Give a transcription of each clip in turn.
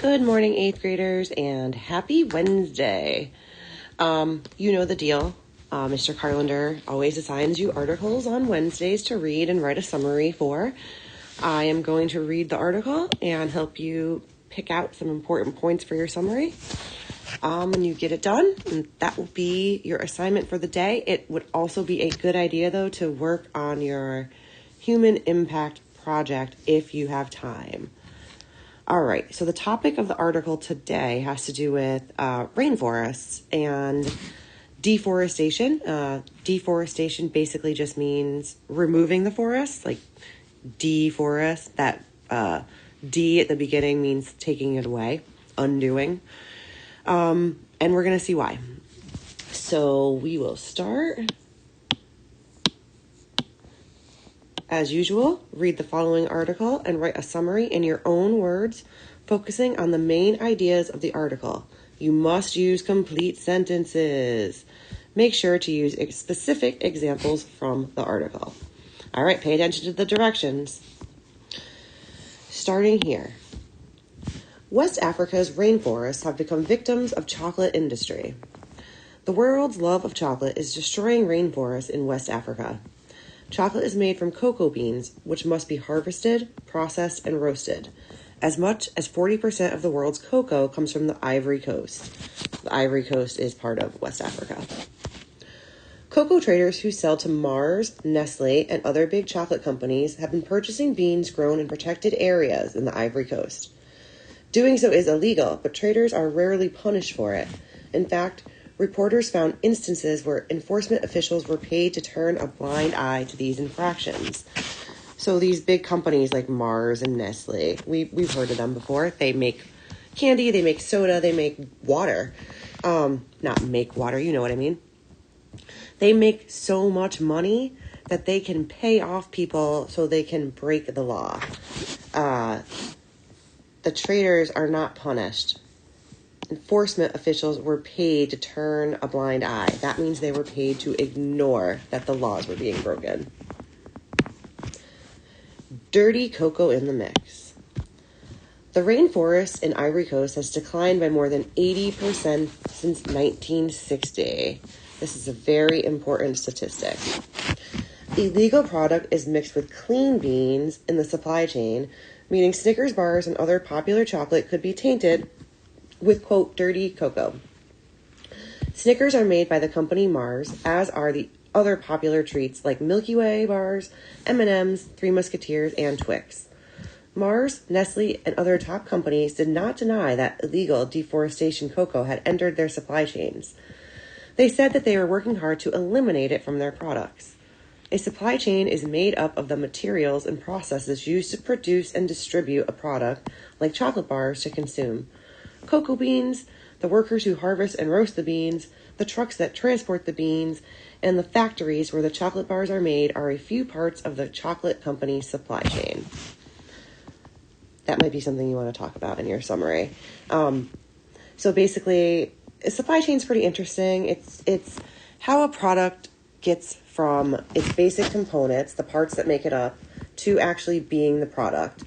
Good morning, 8th graders, and happy Wednesday. You know the deal. Mr. Carlender always assigns you articles on Wednesdays to read and write a summary for. I am going to read the article and help you pick out some important points for your summary. When you get it done, and that will be your assignment for the day. It would also be a good idea, though, to work on your human impact project if you have time. All right, so the topic of the article today has to do with rainforests and deforestation. Deforestation basically just means removing the forest, like deforest. That D at the beginning means taking it away, undoing. And we're going to see why. So we will start. As usual, read the following article and write a summary in your own words, focusing on the main ideas of the article. You must use complete sentences. Make sure to use specific examples from the article. All right, pay attention to the directions. Starting here. West Africa's rainforests have become victims of chocolate industry. The world's love of chocolate is destroying rainforests in West Africa. Chocolate is made from cocoa beans, which must be harvested, processed, and roasted. As much as 40% of the world's cocoa comes from the Ivory Coast. The Ivory Coast is part of West Africa. Cocoa traders who sell to Mars, Nestle, and other big chocolate companies have been purchasing beans grown in protected areas in the Ivory Coast. Doing so is illegal, but traders are rarely punished for it. In fact, reporters found instances where enforcement officials were paid to turn a blind eye to these infractions. So these big companies like Mars and Nestle, we've heard of them before. They make candy, they make soda, they make water. Not make water, you know what I mean. They make so much money that they can pay off people so they can break the law. The traders are not punished. Enforcement officials were paid to turn a blind eye. That means they were paid to ignore that the laws were being broken. Dirty cocoa in the mix. The rainforest in Ivory Coast has declined by more than 80% since 1960. This is a very important statistic. Illegal product is mixed with clean beans in the supply chain, meaning Snickers bars and other popular chocolate could be tainted with, quote, dirty cocoa. Snickers are made by the company Mars, as are the other popular treats like Milky Way bars, M&M's, Three Musketeers, and Twix. Mars, Nestle, and other top companies did not deny that illegal deforestation cocoa had entered their supply chains. They said that they were working hard to eliminate it from their products. A supply chain is made up of the materials and processes used to produce and distribute a product like chocolate bars to consume. Cocoa beans, the workers who harvest and roast the beans, the trucks that transport the beans, and the factories where the chocolate bars are made are a few parts of the chocolate company's supply chain. That might be something you want to talk about in your summary. So basically, a supply chain is pretty interesting. It's how a product gets from its basic components, the parts that make it up, to actually being the product.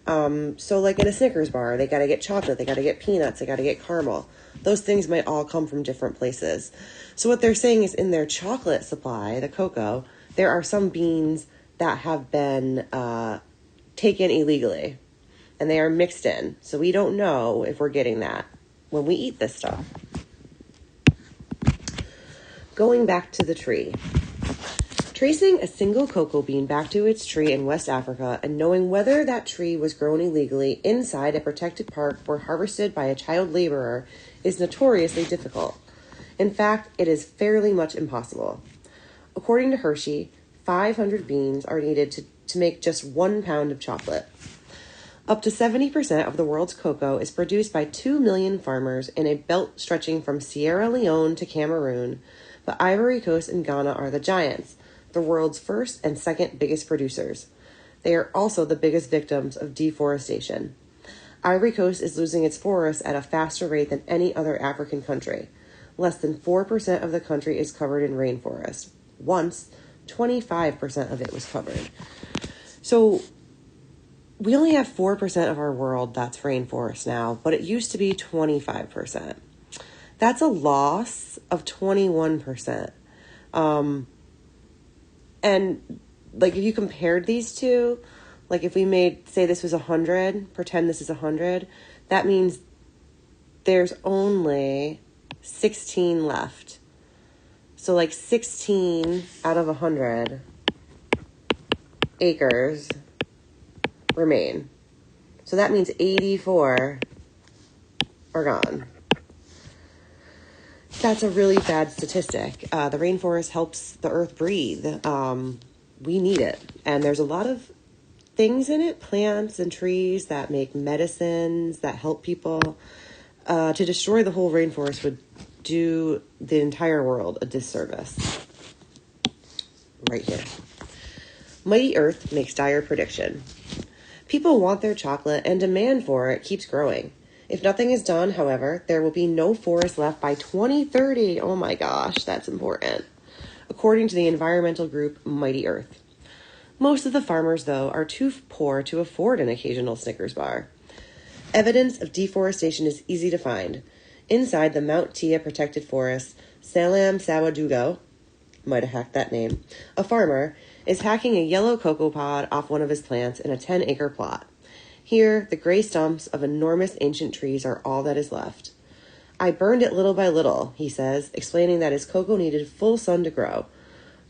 So like in a Snickers bar, they got to get chocolate, they got to get peanuts, they got to get caramel. Those things might all come from different places. So what they're saying is in their chocolate supply, the cocoa, there are some beans that have been taken illegally and they are mixed in. So we don't know if we're getting that when we eat this stuff. Going back to the tree. Tracing a single cocoa bean back to its tree in West Africa and knowing whether that tree was grown illegally inside a protected park or harvested by a child laborer is notoriously difficult. In fact, it is fairly much impossible. According to Hershey, 500 beans are needed to make just 1 pound of chocolate. Up to 70% of the world's cocoa is produced by 2 million farmers in a belt stretching from Sierra Leone to Cameroon, but Ivory Coast and Ghana are the giants, the world's first and second biggest producers. They are also the biggest victims of deforestation. Ivory Coast is losing its forests at a faster rate than any other African country. Less than 4% of the country is covered in rainforest. Once, 25% of it was covered. So we only have 4% of our world that's rainforest now, but it used to be 25%. That's a loss of 21%. And like if you compared these two, like if we say this was 100, pretend this is 100, that means there's only 16 left. So like 16 out of 100 acres remain. So that means 84 are gone. That's a really bad statistic. The rainforest helps the earth breathe. We need it. And there's a lot of things in it, plants and trees that make medicines that help people. To destroy the whole rainforest would do the entire world a disservice. Right here. Mighty Earth makes dire prediction. People want their chocolate and demand for it keeps growing. If nothing is done, however, there will be no forest left by 2030. Oh my gosh, that's important. According to the environmental group Mighty Earth. Most of the farmers, though, are too poor to afford an occasional Snickers bar. Evidence of deforestation is easy to find. Inside the Mount Tia Protected Forest, Salam Sawadugo, might have hacked that name, a farmer, is hacking a yellow cocoa pod off one of his plants in a 10-acre plot. Here, the gray stumps of enormous ancient trees are all that is left. I burned it little by little, he says, explaining that his cocoa needed full sun to grow.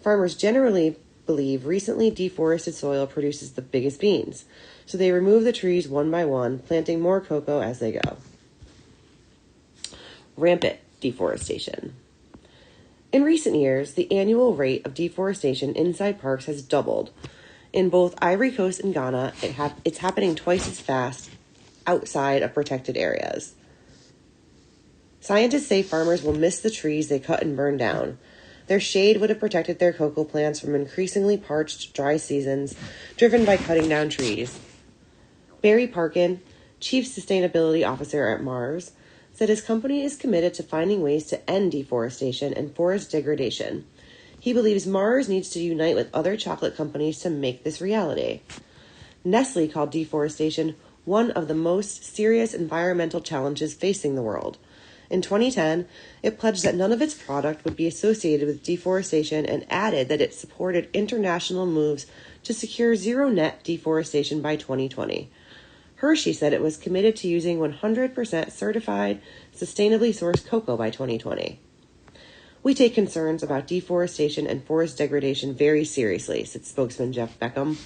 Farmers generally believe recently deforested soil produces the biggest beans, so they remove the trees one by one, planting more cocoa as they go. Rampant deforestation. In recent years, the annual rate of deforestation inside parks has doubled. In both Ivory Coast and Ghana, it's happening twice as fast outside of protected areas. Scientists say farmers will miss the trees they cut and burned down. Their shade would have protected their cocoa plants from increasingly parched, dry seasons driven by cutting down trees. Barry Parkin, Chief Sustainability Officer at Mars, said his company is committed to finding ways to end deforestation and forest degradation. He believes Mars needs to unite with other chocolate companies to make this reality. Nestle called deforestation one of the most serious environmental challenges facing the world. In 2010, it pledged that none of its product would be associated with deforestation and added that it supported international moves to secure zero net deforestation by 2020. Hershey said it was committed to using 100% certified, sustainably sourced cocoa by 2020. We take concerns about deforestation and forest degradation very seriously, said spokesman Jeff Beckham.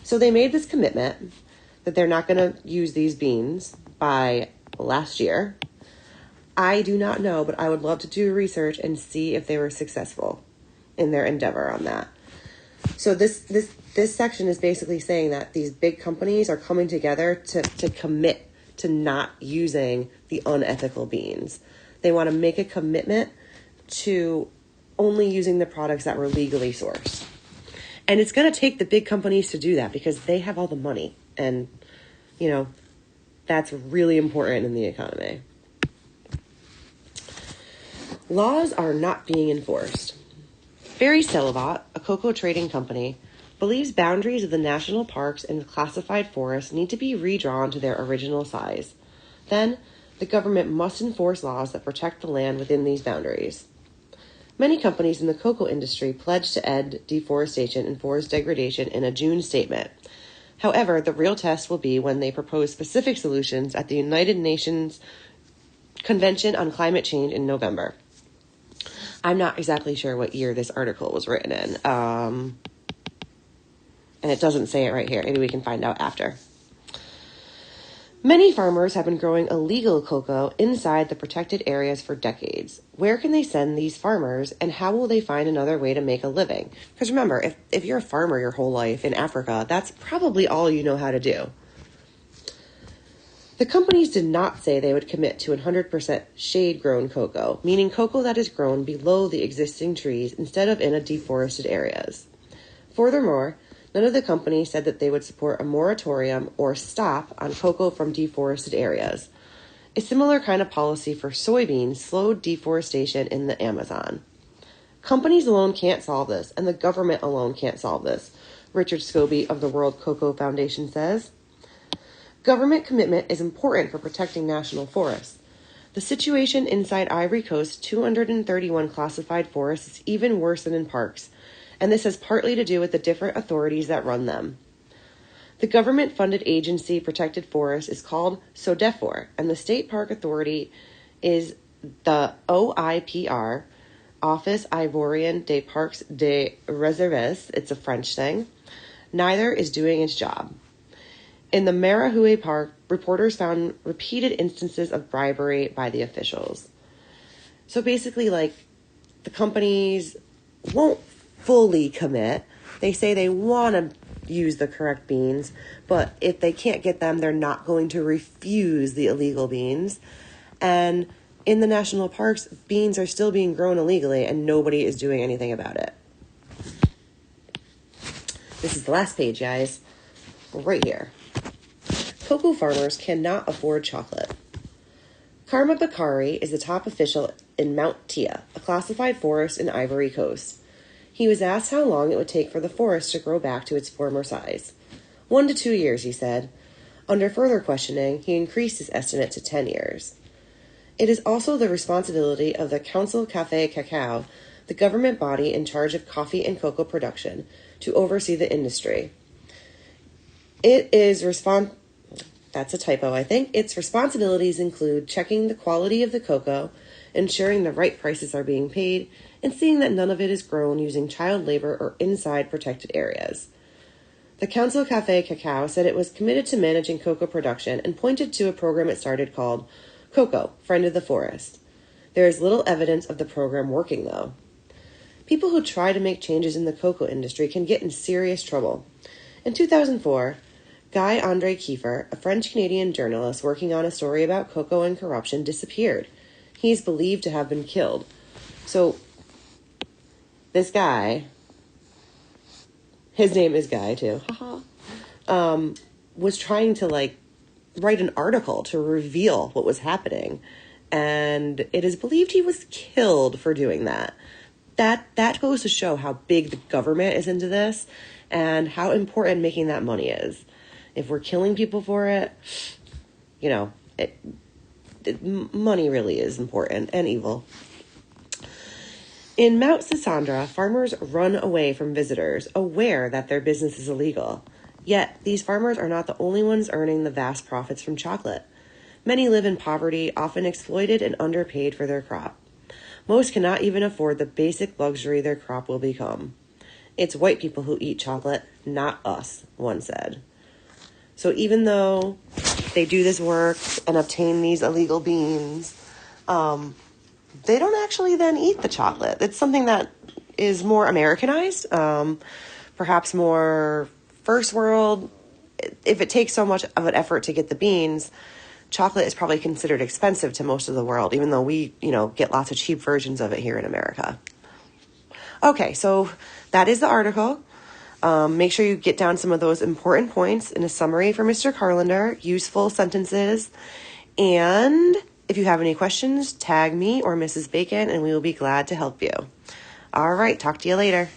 So they made this commitment that they're not going to use these beans by last year. I do not know, but I would love to do research and see if they were successful in their endeavor on that. So this section is basically saying that these big companies are coming together to commit to not using the unethical beans. They want to make a commitment to only using the products that were legally sourced. And it's going to take the big companies to do that because they have all the money. And, you know, that's really important in the economy. Laws are not being enforced. Barry Celibat, a cocoa trading company, believes boundaries of the national parks and classified forests need to be redrawn to their original size. Then, the government must enforce laws that protect the land within these boundaries. Many companies in the cocoa industry pledged to end deforestation and forest degradation in a June statement. However, the real test will be when they propose specific solutions at the United Nations Convention on Climate Change in November. I'm not exactly sure what year this article was written in, and it doesn't say it right here. Maybe we can find out after. Many farmers have been growing illegal cocoa inside the protected areas for decades. Where can they send these farmers, and how will they find another way to make a living? Because remember, if you're a farmer your whole life in Africa, that's probably all you know how to do. The companies did not say they would commit to 100% shade-grown cocoa, meaning cocoa that is grown below the existing trees instead of in a deforested areas. Furthermore, none of the companies said that they would support a moratorium or stop on cocoa from deforested areas. A similar kind of policy for soybeans slowed deforestation in the Amazon. Companies alone can't solve this, and the government alone can't solve this. Richard Scobie of the World Cocoa Foundation says. Government commitment is important for protecting national forests. The situation inside Ivory Coast's 231 classified forests is even worse than in parks, and this has partly to do with the different authorities that run them. The government-funded agency Protected Forest is called SODEFOR, and the State Park Authority is the OIPR, Office Ivoirien des Parcs des Réserves. It's a French thing. Neither is doing its job. In the Marahoué Park, reporters found repeated instances of bribery by the officials. So basically, like, the companies won't fully commit. They say they want to use the correct beans, but if they can't get them, they're not going to refuse the illegal beans. And in the national parks, beans are still being grown illegally, and nobody is doing anything about it. This is the last page, guys. Right here. Cocoa farmers cannot afford chocolate. Karma Bakari is the top official in Mount Tia, a classified forest in Ivory Coast. He was asked how long it would take for the forest to grow back to its former size. 1 to 2 years, he said. Under further questioning, he increased his estimate to 10 years. It is also the responsibility of the Council Café Cacao, the government body in charge of coffee and cocoa production, to oversee the industry. That's a typo, I think. Its responsibilities include checking the quality of the cocoa, ensuring the right prices are being paid, and seeing that none of it is grown using child labor or inside protected areas. The Council Café Cacao said it was committed to managing cocoa production and pointed to a program it started called Cocoa, Friend of the Forest. There is little evidence of the program working, though. People who try to make changes in the cocoa industry can get in serious trouble. In 2004, Guy Andre Kiefer, a French-Canadian journalist working on a story about cocoa and corruption, disappeared. He is believed to have been killed. So, this guy, his name is Guy too, was trying to write an article to reveal what was happening. And it is believed he was killed for doing that. That goes to show how big the government is into this and how important making that money is. If we're killing people for it, money really is important and evil. In Mount Sisandra, farmers run away from visitors, aware that their business is illegal. Yet, these farmers are not the only ones earning the vast profits from chocolate. Many live in poverty, often exploited and underpaid for their crop. Most cannot even afford the basic luxury their crop will become. It's white people who eat chocolate, not us, one said. So even though they do this work and obtain these illegal beans, they don't actually then eat the chocolate. It's something that is more Americanized, perhaps more first world. If it takes so much of an effort to get the beans, chocolate is probably considered expensive to most of the world, even though we, get lots of cheap versions of it here in America. Okay, so that is the article. Make sure you get down some of those important points in a summary for Mr. Carlander, useful sentences, and if you have any questions, tag me or Mrs. Bacon, and we will be glad to help you. All right, talk to you later.